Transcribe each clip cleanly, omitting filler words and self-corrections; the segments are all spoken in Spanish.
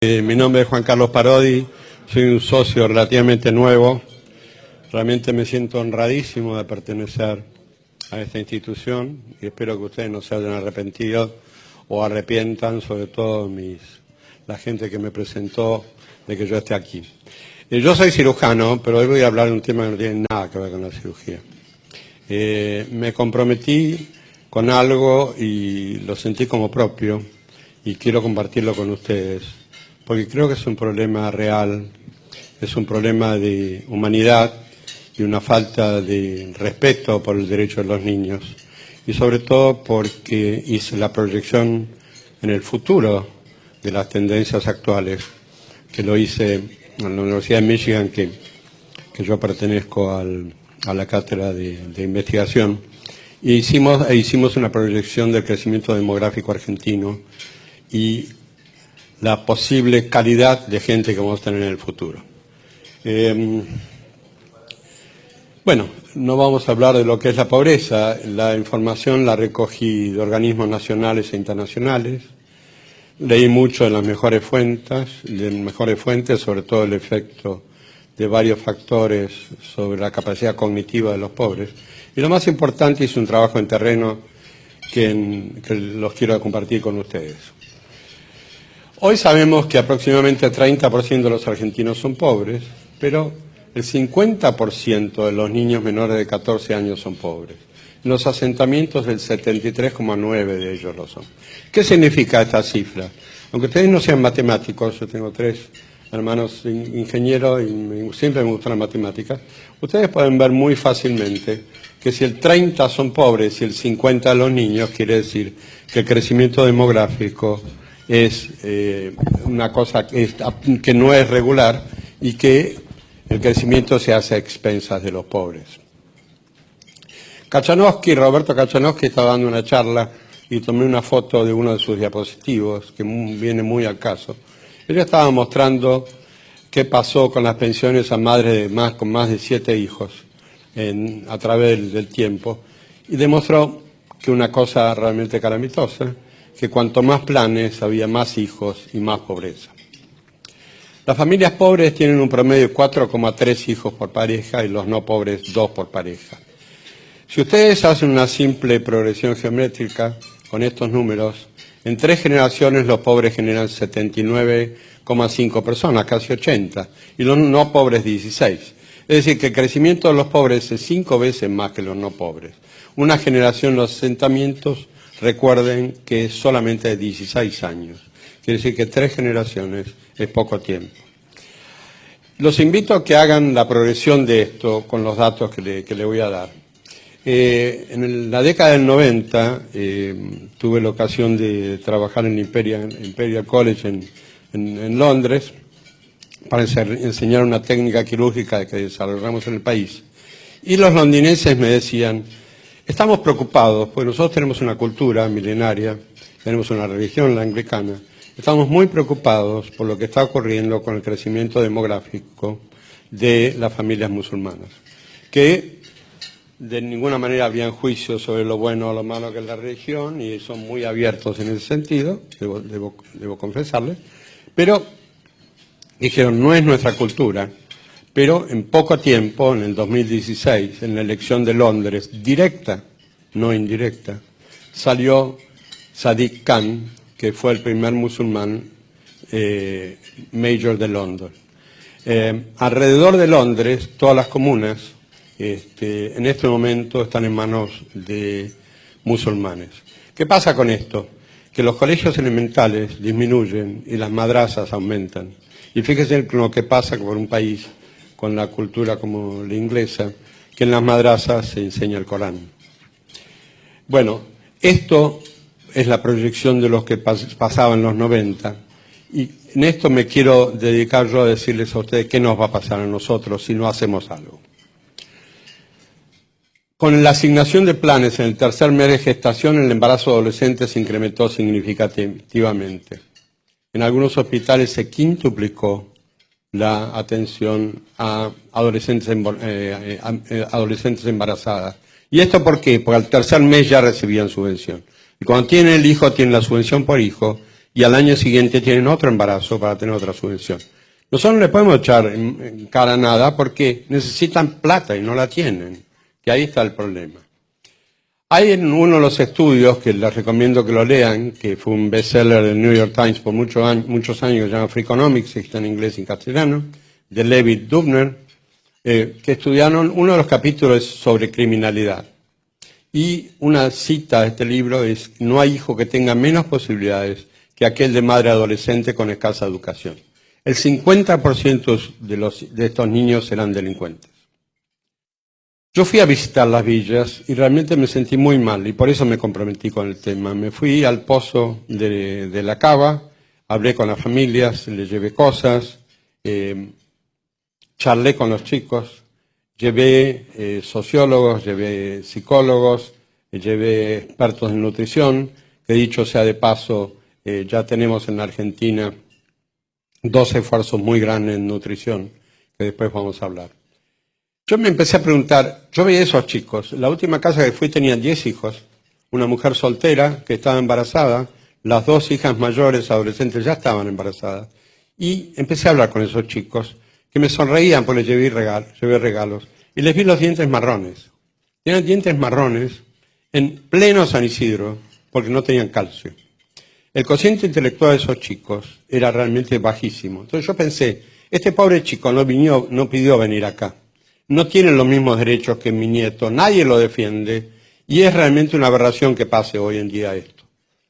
Mi nombre es Juan Carlos Parodi, soy un socio relativamente nuevo. Realmente me siento honradísimo de pertenecer a esta institución y espero que ustedes no se hayan arrepentido o arrepientan, sobre todo la gente que me presentó, de que yo esté aquí. Yo soy cirujano, pero hoy voy a hablar de un tema que no tiene nada que ver con la cirugía. Me comprometí con algo y lo sentí como propio y quiero compartirlo con ustedes, porque creo que es un problema real, es un problema de humanidad y una falta de respeto por el derecho de los niños, y sobre todo porque hice la proyección en el futuro de las tendencias actuales, que lo hice en la Universidad de Michigan, que yo pertenezco a la cátedra de investigación, e hicimos una proyección del crecimiento demográfico argentino y la posible calidad de gente que vamos a tener en el futuro. Bueno, no vamos a hablar de lo que es la pobreza. La información la recogí de organismos nacionales e internacionales. Leí mucho de las mejores fuentes, sobre todo el efecto de varios factores sobre la capacidad cognitiva de los pobres. Y lo más importante, hice un trabajo en terreno que los quiero compartir con ustedes. Hoy sabemos que aproximadamente el 30% de los argentinos son pobres, pero el 50% de los niños menores de 14 años son pobres. En los asentamientos el 73,9% de ellos lo son. ¿Qué significa esta cifra? Aunque ustedes no sean matemáticos, yo tengo 3 hermanos ingenieros y siempre me gustan las matemáticas, ustedes pueden ver muy fácilmente que si el 30 son pobres y el 50 de los niños, quiere decir que el crecimiento demográfico es una cosa que no es regular y que el crecimiento se hace a expensas de los pobres. Roberto Kachanowski estaba dando una charla y tomé una foto de uno de sus diapositivos que viene muy al caso. Él estaba mostrando qué pasó con las pensiones a madres con más de 7 hijos a través del tiempo, y demostró que una cosa realmente calamitosa, que cuanto más planes había más hijos y más pobreza. Las familias pobres tienen un promedio de 4,3 hijos por pareja y los no pobres 2 por pareja. Si ustedes hacen una simple progresión geométrica con estos números, en 3 generaciones los pobres generan 79,5 personas, casi 80, y los no pobres 16. Es decir, que el crecimiento de los pobres es 5 veces más que los no pobres. Una generación, los asentamientos, recuerden que es solamente de 16 años. Quiere decir que 3 generaciones es poco tiempo. Los invito a que hagan la progresión de esto con los datos que le voy a dar. En la década del 90 tuve la ocasión de trabajar en Imperial College en Londres para enseñar una técnica quirúrgica que desarrollamos en el país. Y los londinenses me decían, estamos preocupados, porque nosotros tenemos una cultura milenaria, tenemos una religión, la anglicana, estamos muy preocupados por lo que está ocurriendo con el crecimiento demográfico de las familias musulmanas, que de ninguna manera habían juicio sobre lo bueno o lo malo que es la religión y son muy abiertos en ese sentido, debo confesarles, pero dijeron, no es nuestra cultura. Pero en poco tiempo, en el 2016, en la elección de Londres, directa, no indirecta, salió Sadiq Khan, que fue el primer musulmán mayor de Londres. Alrededor de Londres, todas las comunas, en este momento están en manos de musulmanes. ¿Qué pasa con esto? Que los colegios elementales disminuyen y las madrasas aumentan. Y fíjense en lo que pasa por un país con la cultura como la inglesa, que en las madrasas se enseña el Corán. Bueno, esto es la proyección de los que pasaban los 90, y en esto me quiero dedicar yo a decirles a ustedes qué nos va a pasar a nosotros si no hacemos algo. Con la asignación de planes en el tercer mes de gestación, el embarazo adolescente se incrementó significativamente. En algunos hospitales se quintuplicó la atención a adolescentes embarazadas. ¿Y esto por qué? Porque al tercer mes ya recibían subvención. Y cuando tienen el hijo, tienen la subvención por hijo, y al año siguiente tienen otro embarazo para tener otra subvención. Nosotros no le podemos echar en cara nada porque necesitan plata y no la tienen, que ahí está el problema. Hay en uno de los estudios, que les recomiendo que lo lean, que fue un bestseller del New York Times por muchos años, que se llama Freakonomics, que está en inglés y en castellano, de Levi Dubner, que estudiaron, uno de los capítulos sobre criminalidad. Y una cita de este libro es: no hay hijo que tenga menos posibilidades que aquel de madre adolescente con escasa educación. El 50% de estos niños serán delincuentes. Yo fui a visitar las villas y realmente me sentí muy mal y por eso me comprometí con el tema. Me fui al pozo de la cava, hablé con las familias, les llevé cosas, charlé con los chicos, llevé sociólogos, llevé psicólogos, llevé expertos en nutrición, que dicho sea de paso, ya tenemos en la Argentina 2 esfuerzos muy grandes en nutrición, que después vamos a hablar. Yo me empecé a preguntar, yo veía a esos chicos, la última casa que fui tenían 10 hijos, una mujer soltera que estaba embarazada, las 2 hijas mayores, adolescentes, ya estaban embarazadas, y empecé a hablar con esos chicos, que me sonreían porque les llevé regalos, y les vi los dientes marrones. Tenían dientes marrones en pleno San Isidro, porque no tenían calcio. El cociente intelectual de esos chicos era realmente bajísimo. Entonces yo pensé, este pobre chico no pidió venir acá. No tienen los mismos derechos que mi nieto, nadie lo defiende, y es realmente una aberración que pase hoy en día esto.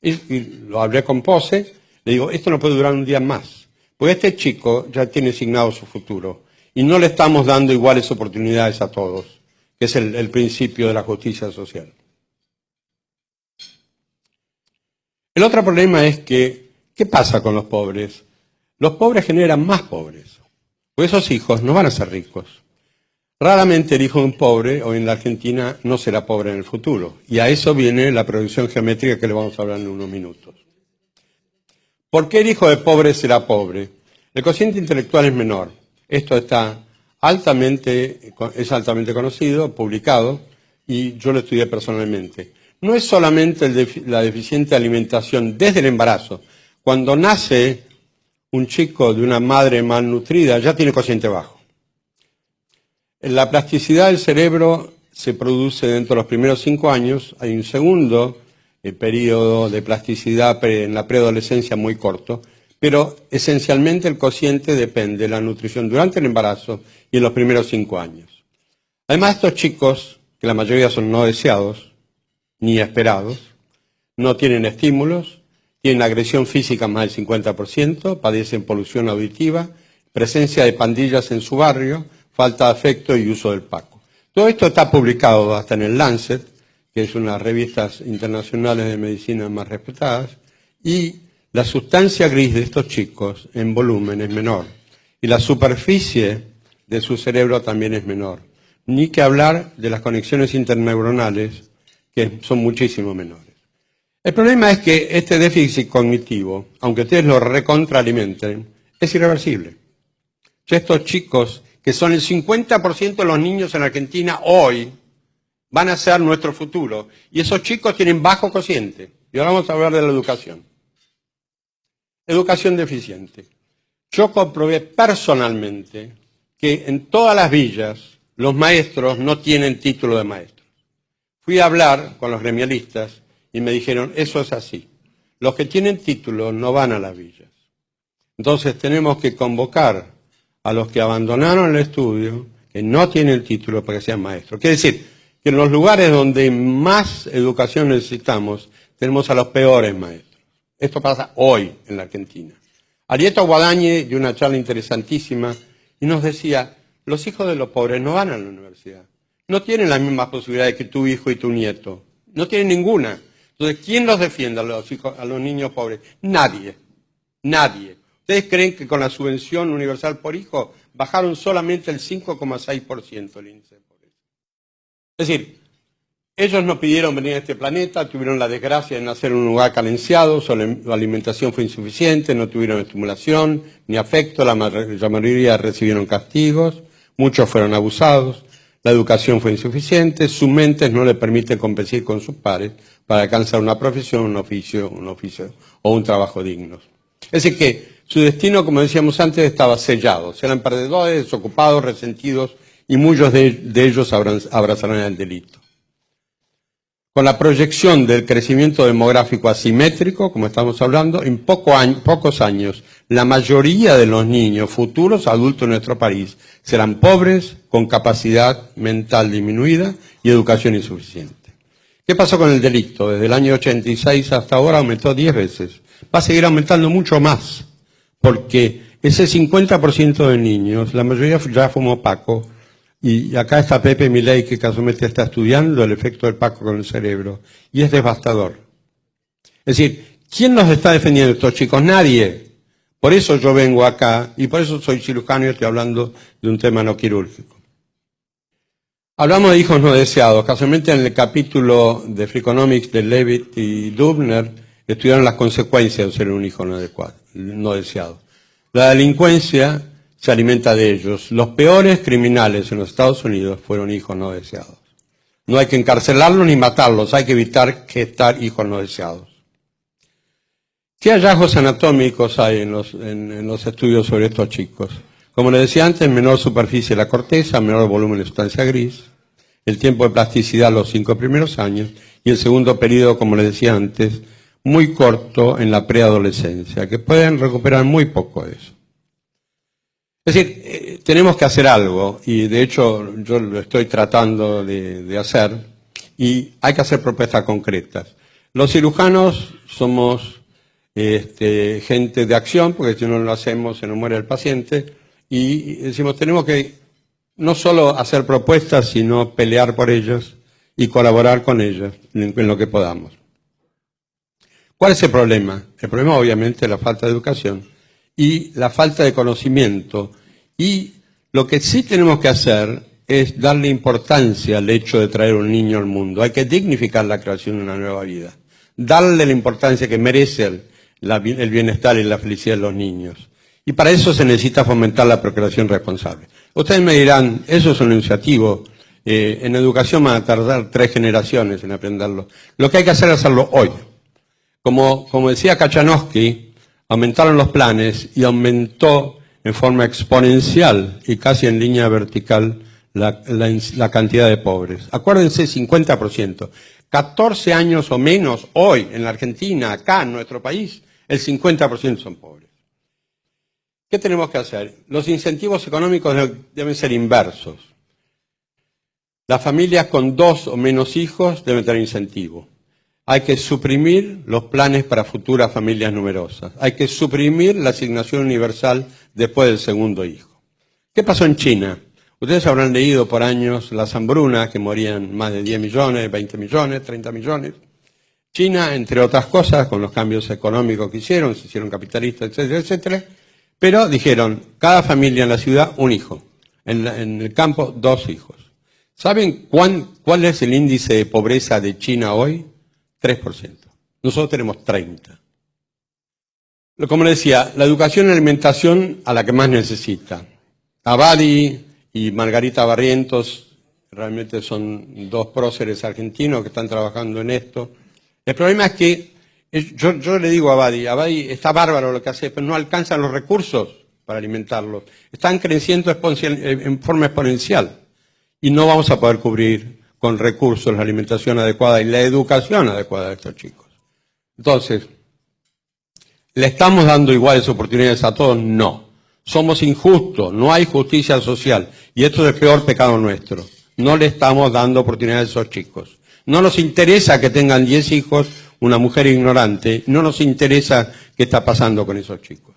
Y lo hablé con Pose, le digo, esto no puede durar un día más, porque este chico ya tiene asignado su futuro, y no le estamos dando iguales oportunidades a todos, que es el principio de la justicia social. El otro problema es que, ¿qué pasa con los pobres? Los pobres generan más pobres, pues esos hijos no van a ser ricos. Raramente el hijo de un pobre, hoy en la Argentina, no será pobre en el futuro. Y a eso viene la progresión geométrica que le vamos a hablar en unos minutos. ¿Por qué el hijo de pobre será pobre? El cociente intelectual es menor. Esto es altamente conocido, publicado, y yo lo estudié personalmente. No es solamente la deficiente alimentación desde el embarazo. Cuando nace un chico de una madre malnutrida, ya tiene cociente bajo. La plasticidad del cerebro se produce dentro de los primeros 5 años. Hay un segundo periodo de plasticidad en la preadolescencia muy corto, pero esencialmente el cociente depende de la nutrición durante el embarazo y en los primeros 5 años. Además, estos chicos, que la mayoría son no deseados ni esperados, no tienen estímulos, tienen agresión física más del 50%, padecen polución auditiva, presencia de pandillas en su barrio, falta de afecto y uso del paco. Todo esto está publicado hasta en el Lancet, que es una de las revistas internacionales de medicina más respetadas, y la sustancia gris de estos chicos en volumen es menor, y la superficie de su cerebro también es menor. Ni que hablar de las conexiones interneuronales, que son muchísimo menores. El problema es que este déficit cognitivo, aunque ustedes lo recontraalimenten, es irreversible. Ya estos chicos, que son el 50% de los niños en Argentina hoy, van a ser nuestro futuro. Y esos chicos tienen bajo cociente. Y ahora vamos a hablar de la educación. Educación deficiente. Yo comprobé personalmente que en todas las villas los maestros no tienen título de maestro. Fui a hablar con los gremialistas y me dijeron, eso es así. Los que tienen título no van a las villas. Entonces tenemos que convocar a los que abandonaron el estudio, que no tienen título para que sean maestros. Quiere decir que en los lugares donde más educación necesitamos, tenemos a los peores maestros. Esto pasa hoy en la Argentina. Arieto Guadañe dio una charla interesantísima y nos decía, los hijos de los pobres no van a la universidad. No tienen las mismas posibilidades que tu hijo y tu nieto. No tienen ninguna. Entonces, ¿quién los defiende a los niños pobres? Nadie. Nadie. ¿Ustedes creen que con la subvención universal por hijo bajaron solamente el 5,6% el índice de pobreza? Es decir, ellos no pidieron venir a este planeta, tuvieron la desgracia de nacer en un lugar carenciado, su alimentación fue insuficiente, no tuvieron estimulación ni afecto, la mayoría recibieron castigos, muchos fueron abusados. La educación fue insuficiente, su mente no le permite competir con sus pares para alcanzar una profesión, un oficio o un trabajo digno. Es decir que su destino, como decíamos antes, estaba sellado. Eran perdedores, desocupados, resentidos, y muchos de ellos abrazarán el delito. Con la proyección del crecimiento demográfico asimétrico, como estamos hablando, en pocos años, la mayoría de los niños futuros adultos en nuestro país serán pobres, con capacidad mental disminuida y educación insuficiente. ¿Qué pasó con el delito? Desde el año 86 hasta ahora aumentó 10 veces. Va a seguir aumentando mucho más, porque ese 50% de niños, la mayoría ya fumó paco. Y acá está Pepe Milei, que casualmente está estudiando el efecto del paco con el cerebro. Y es devastador. Es decir, ¿quién nos está defendiendo estos chicos? Nadie. Por eso yo vengo acá, y por eso soy cirujano y estoy hablando de un tema no quirúrgico. Hablamos de hijos no deseados. Casualmente en el capítulo de Freakonomics de Levitt y Dubner estudiaron las consecuencias de ser un hijo no deseado. La delincuencia se alimenta de ellos. Los peores criminales en los Estados Unidos fueron hijos no deseados. No hay que encarcelarlos ni matarlos, hay que evitar gestar hijos no deseados. ¿Qué hallazgos anatómicos hay en los estudios sobre estos chicos? Como les decía antes, menor superficie de la corteza, menor volumen de sustancia gris, el tiempo de plasticidad los 5 primeros años y el segundo periodo, como les decía antes, muy corto en la preadolescencia, que pueden recuperar muy poco de eso. Es decir, tenemos que hacer algo, y de hecho yo lo estoy tratando de hacer, y hay que hacer propuestas concretas. Los cirujanos somos gente de acción, porque si no lo hacemos se nos muere el paciente, y decimos, tenemos que no solo hacer propuestas, sino pelear por ellas y colaborar con ellas en lo que podamos. ¿Cuál es el problema? El problema obviamente es la falta de educación y la falta de conocimiento, y lo que sí tenemos que hacer es darle importancia al hecho de traer un niño al mundo. Hay que dignificar la creación de una nueva vida, darle la importancia que merece el bienestar y la felicidad de los niños. Y para eso se necesita fomentar la procreación responsable. Ustedes me dirán, eso es un enunciativo, en educación van a tardar 3 generaciones en aprenderlo. Lo que hay que hacer es hacerlo hoy. Como decía Kachanowski, aumentaron los planes y aumentó en forma exponencial y casi en línea vertical la cantidad de pobres. Acuérdense, 50%. 14 años o menos hoy en la Argentina, acá en nuestro país, el 50% son pobres. ¿Qué tenemos que hacer? Los incentivos económicos deben ser inversos. Las familias con 2 o menos hijos deben tener incentivo. Hay que suprimir los planes para futuras familias numerosas. Hay que suprimir la asignación universal después del segundo hijo. ¿Qué pasó en China? Ustedes habrán leído por años las hambrunas, que morían más de 10 millones, 20 millones, 30 millones. China, entre otras cosas, con los cambios económicos que se hicieron capitalistas, etcétera, etcétera, pero dijeron, cada familia en la ciudad, un hijo. En el campo, 2 hijos. ¿Saben cuál es el índice de pobreza de China hoy? 3%. Nosotros tenemos 30%. Como les decía, la educación y alimentación a la que más necesita. Abadi y Margarita Barrientos realmente son 2 próceres argentinos que están trabajando en esto. El problema es que yo le digo a Abadi está bárbaro lo que hace, pero no alcanzan los recursos para alimentarlos. Están creciendo en forma exponencial y no vamos a poder cubrir con recursos la alimentación adecuada y la educación adecuada de estos chicos. Entonces, ¿le estamos dando iguales oportunidades a todos? No. Somos injustos, no hay justicia social, y esto es el peor pecado nuestro. No le estamos dando oportunidades a esos chicos. No nos interesa que tengan 10 hijos, una mujer ignorante, no nos interesa qué está pasando con esos chicos.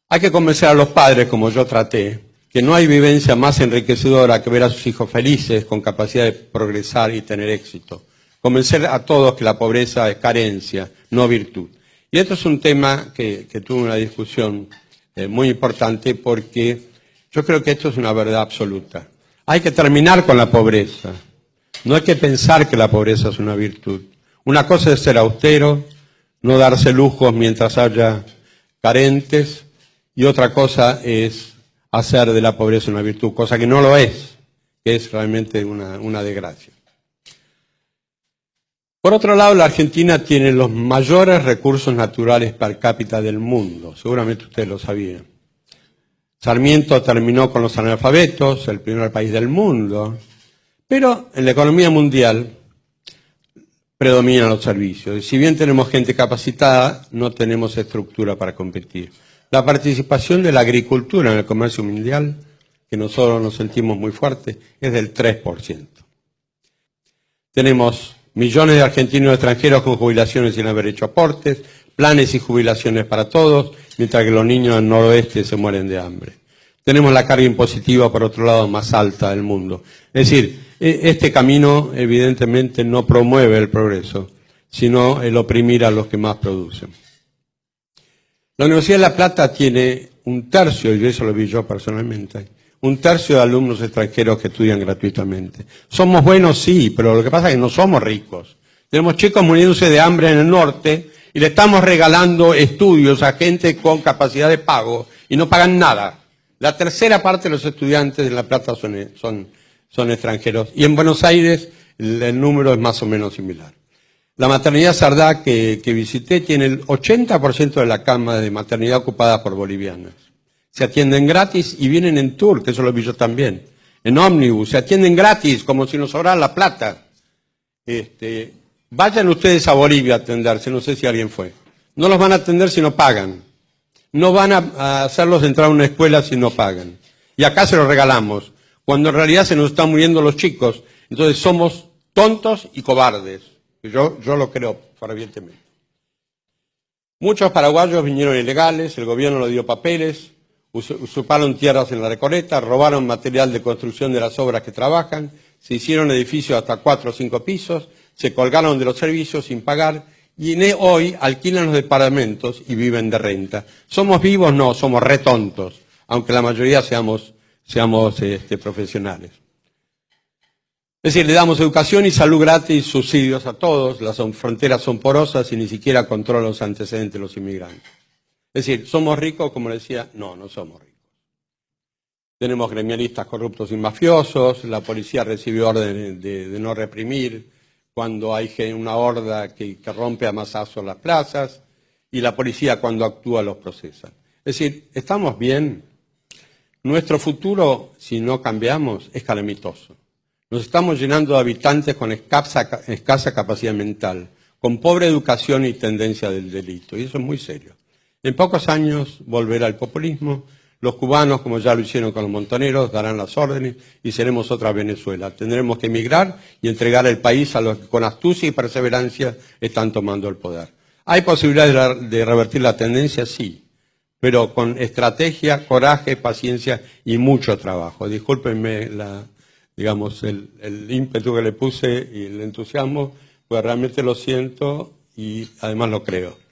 Hay que convencer a los padres, como yo traté, que no hay vivencia más enriquecedora que ver a sus hijos felices, con capacidad de progresar y tener éxito. Convencer a todos que la pobreza es carencia, no virtud. Y esto es un tema que tuvo una discusión muy importante, porque yo creo que esto es una verdad absoluta. Hay que terminar con la pobreza. No hay que pensar que la pobreza es una virtud. Una cosa es ser austero, no darse lujos mientras haya carentes, y otra cosa es hacer de la pobreza una virtud, cosa que no lo es. que es realmente una desgracia. Por otro lado, la Argentina tiene los mayores recursos naturales per cápita del mundo, seguramente ustedes lo sabían. Sarmiento terminó con los analfabetos, el primer país del mundo, pero en la economía mundial predominan los servicios. Y si bien tenemos gente capacitada, no tenemos estructura para competir. La participación de la agricultura en el comercio mundial, que nosotros nos sentimos muy fuertes, es del 3%. Tenemos millones de argentinos extranjeros con jubilaciones sin haber hecho aportes, planes y jubilaciones para todos, mientras que los niños del noroeste se mueren de hambre. Tenemos la carga impositiva, por otro lado, más alta del mundo. Es decir, este camino evidentemente no promueve el progreso, sino el oprimir a los que más producen. La Universidad de La Plata tiene un tercio, y eso lo vi yo personalmente, un tercio de alumnos extranjeros que estudian gratuitamente. Somos buenos, sí, pero lo que pasa es que no somos ricos. Tenemos chicos muriéndose de hambre en el norte y le estamos regalando estudios a gente con capacidad de pago y no pagan nada. La tercera parte de los estudiantes de La Plata son extranjeros. Y en Buenos Aires el número es más o menos similar. La maternidad Sardá que visité tiene el 80% de la cama de maternidad ocupada por bolivianas. Se atienden gratis y vienen en tour, que eso lo vi yo también. En ómnibus, se atienden gratis, como si nos sobrara la plata. Vayan ustedes a Bolivia a atenderse, no sé si alguien fue. No los van a atender si no pagan. No van a hacerlos entrar a una escuela si no pagan. Y acá se los regalamos, cuando en realidad se nos están muriendo los chicos. Entonces somos tontos y cobardes. Yo lo creo fervientemente. Muchos paraguayos vinieron ilegales, el gobierno les dio papeles, usurparon tierras en la Recoleta, robaron material de construcción de las obras que trabajan, se hicieron edificios hasta 4 o 5 pisos, se colgaron de los servicios sin pagar y hoy alquilan los departamentos y viven de renta. ¿Somos vivos? No, somos retontos, aunque la mayoría seamos profesionales. Es decir, le damos educación y salud gratis, subsidios a todos, las fronteras son porosas y ni siquiera controlan los antecedentes de los inmigrantes. Es decir, ¿somos ricos? Como le decía, no somos ricos. Tenemos gremialistas corruptos y mafiosos, la policía recibe órdenes de no reprimir cuando hay una horda que rompe a mazazos las plazas y la policía cuando actúa los procesa. Es decir, ¿estamos bien? Nuestro futuro, si no cambiamos, es calamitoso. Nos estamos llenando de habitantes con escasa capacidad mental, con pobre educación y tendencia del delito, y eso es muy serio. En pocos años volverá el populismo, los cubanos, como ya lo hicieron con los montoneros, darán las órdenes y seremos otra Venezuela. Tendremos que emigrar y entregar el país a los que con astucia y perseverancia están tomando el poder. ¿Hay posibilidades de revertir la tendencia? Sí, pero con estrategia, coraje, paciencia y mucho trabajo. Discúlpenme el ímpetu que le puse y el entusiasmo, pues realmente lo siento y además lo creo.